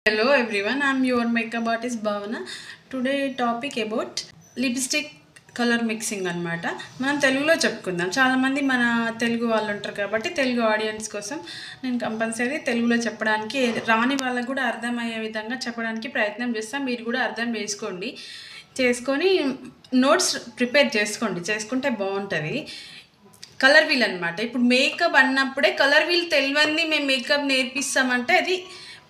Hello everyone, I'm your makeup artist Bhavana. Today topic about lipstick colour mixing అనమాట. మనం తెలుగులో చెప్పుకుందాం. చాలామంది మన తెలుగు వాళ్ళు ఉంటారు కాబట్టి తెలుగు ఆడియన్స్ కోసం నేను కంపల్సరీ తెలుగులో చెప్పడానికి రాని వాళ్ళకు కూడా అర్థమయ్యే విధంగా చెప్పడానికి ప్రయత్నం చేస్తాను. మీరు కూడా అర్థం చేసుకొని నోట్స్ ప్రిపేర్ చేసుకుంటే బాగుంటుంది. కలర్ వీల్ అనమాట. ఇప్పుడు మేకప్ అన్నప్పుడే కలర్ వీల్ తెలియంది మేము మేకప్ నేర్పిస్తామంటే అది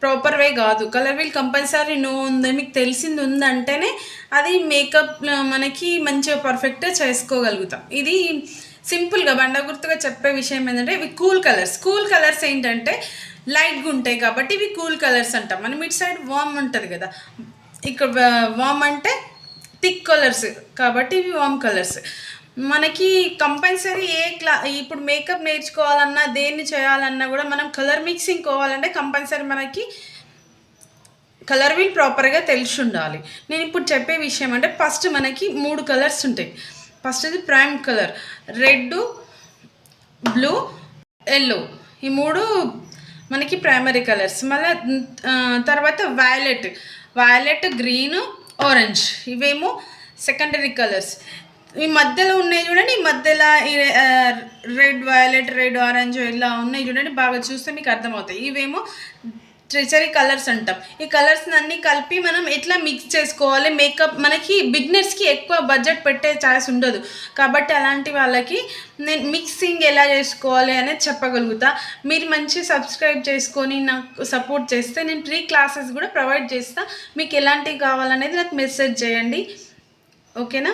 ప్రాపర్ వే కాదు. కలర్ వీల్ కంపల్సరీ ఉంది, మీకు తెలిసింది ఉందంటేనే అది మేకప్ మనకి మంచిగా పర్ఫెక్ట్గా చేసుకోగలుగుతాం. ఇది సింపుల్గా బండ గుర్తుగా చెప్పే విషయం ఏంటంటే ఇవి కూల్ కలర్స్ ఏంటంటే లైట్గా ఉంటాయి కాబట్టి ఇవి కూల్ కలర్స్ అంటాం. మనం ఇటు సైడ్ వామ్ ఉంటుంది కదా, ఇక్కడ వామ్ అంటే థిక్ కలర్స్ కాబట్టి ఇవి వామ్ కలర్స్. మనకి కంపల్సరీ ఇప్పుడు మేకప్ నేర్చుకోవాలన్నా దేన్ని చేయాలన్నా కూడా మనం కలర్ మిక్సింగ్ కోవాలంటే కంపల్సరీ మనకి కలర్ వీల్ ప్రాపర్గా తెలిసి ఉండాలి. నేను ఇప్పుడు చెప్పే విషయం అంటే ఫస్ట్ మనకి 3 కలర్స్ ఉంటాయి. ఫస్ట్ ఇది prime colour, red, blue, yellow. ఈ 3 మనకి ప్రైమరీ కలర్స్. మళ్ళీ తర్వాత వైలెట్, గ్రీన్, ఆరెంజ్ ఇవేమో సెకండరీ కలర్స్. ఈ మధ్యలో ఉన్నాయి చూడండి, ఈ మధ్యలో రెడ్, వైలెట్, రెడ్, ఆరెంజ్ ఇలా ఉన్నాయి చూడండి, బాగా చూస్తే మీకు అర్థమవుతాయి. ఇవేమో ట్రెజరీ కలర్స్ అంటాం. ఈ కలర్స్ అన్నీ కలిపి మనం ఎట్లా మిక్స్ చేసుకోవాలి. మేకప్ మనకి బిగినర్స్కి ఎక్కువ బడ్జెట్ పెట్టే ఛాయిస్ ఉండదు కాబట్టి అలాంటి వాళ్ళకి నేను మిక్సింగ్ ఎలా చేసుకోవాలి అనేది చెప్పగలుగుతా. మీరు మంచి సబ్స్క్రైబ్ చేసుకొని నాకు సపోర్ట్ చేస్తే నేను ఫ్రీ క్లాసెస్ కూడా ప్రొవైడ్ చేస్తా. మీకు ఎలాంటివి కావాలనేది నాకు మెసేజ్ చేయండి, ఓకేనా.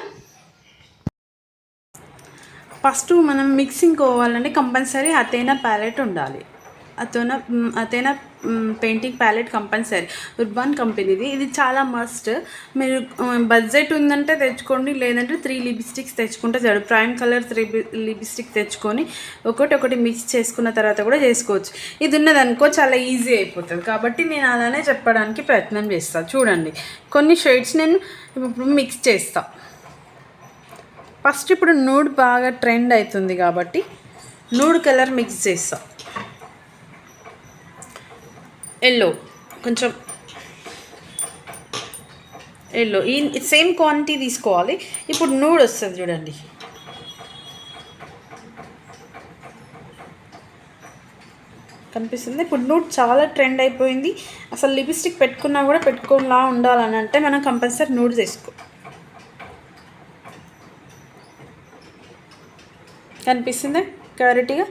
ఫస్ట్ మనం మిక్సింగ్ కోవాలంటే కంపల్సరీ అథేనా ప్యాలెట్ ఉండాలి. అథేనా పెయింటింగ్ ప్యాలెట్ కంపల్సరీ. ఉర్బాన్ కంపెనీది. ఇది చాలా మస్ట్. మీరు బడ్జెట్ ఉందంటే తెచ్చుకోండి, లేదంటే 3 లిప్స్టిక్స్ తెచ్చుకుంటే చాలు. ప్రైమ్ కలర్ 3 లిప్స్టిక్ తెచ్చుకొని ఒకటి మిక్స్ చేసుకున్న తర్వాత కూడా చేసుకోవచ్చు. ఇది ఉన్నదనుకో చాలా ఈజీ అయిపోతుంది కాబట్టి నేను అలానే చెప్పడానికి ప్రయత్నం చేస్తాను. చూడండి, కొన్ని షేడ్స్ నేను ఇప్పుడు మిక్స్ చేస్తాను. ఫస్ట్ ఇప్పుడు నూడ్ బాగా ట్రెండ్ అవుతుంది కాబట్టి నూడ్ కలర్ మిక్స్ చేస్తాం. కొంచెం ఎల్లో ఈ సేమ్ క్వాంటిటీ తీసుకోవాలి. ఇప్పుడు నూడ్ వస్తుంది చూడండి, కనిపిస్తుంది. ఇప్పుడు నూడ్ చాలా ట్రెండ్ అయిపోయింది. అసలు లిప్స్టిక్ పెట్టుకున్నా కూడా పెట్టుకోలా ఉండాలని అంటే మనం కంపల్సరీ నూడ్ తీసుకో. కనిపిస్తుందా క్లారిటీగా?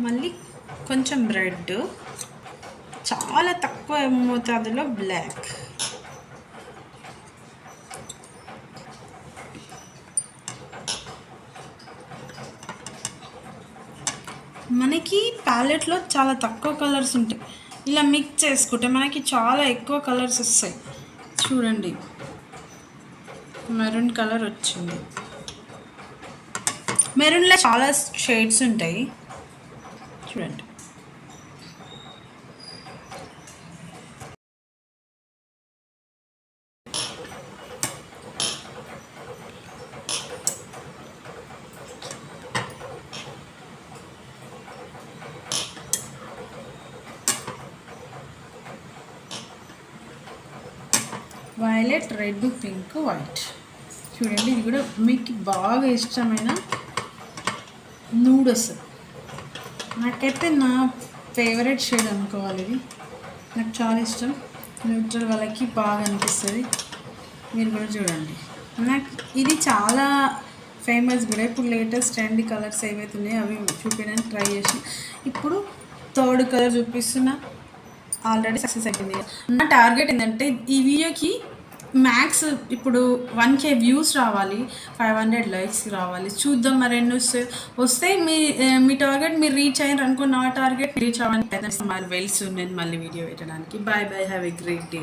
మళ్ళీ కొంచెం రెడ్, చాలా తక్కువ మోతాదులో బ్లాక్. మనకి ప్యాలెట్లో చాలా తక్కువ కలర్స్ ఉంటాయి. ఇలా మిక్స్ చేసుకుంటే మనకి చాలా ఎక్కువ కలర్స్ వస్తాయి. చూడండి, మెరూన్ కలర్ వచ్చింది. మెరూన్లో చాలా షేడ్స్ ఉంటాయి చూడండి. Violet, red, pink, white. చూడండి, ఇది కూడా మీకు బాగా ఇష్టమైన నూడ్ వస్తుంది. నాకైతే నా ఫేవరెట్ షేడ్ అనుకోవాలి. ఇది నాకు చాలా ఇష్టం. న్యూట్రల్ వాళ్ళకి బాగా అనిపిస్తుంది. మీరు కూడా చూడండి, నాకు ఇది చాలా ఫేమస్ కూడా. ఇప్పుడు లేటెస్ట్ ట్రెండీ కలర్స్ ఏవైతే ఉన్నాయో అవి చూపించడానికి ట్రై చేసి ఇప్పుడు 3rd కలర్ చూపిస్తున్నా. ఆల్రెడీ సక్సెస్ అయిపోయింది. నా టార్గెట్ ఏంటంటే ఈ వీడియోకి మ్యాక్స్ ఇప్పుడు 1K వ్యూస్ రావాలి, 500 లైక్స్ రావాలి. చూద్దాం మరి ఎన్ని వస్తే మీ టార్గెట్ మీరు రీచ్ అయ్యారు అనుకో. నా టార్గెట్ రీచ్ అవ్వడానికి ప్రయత్నిస్తాను. మరి వెల్స్ నేను మళ్ళీ వీడియో పెట్టడానికి. Bye, have a great day.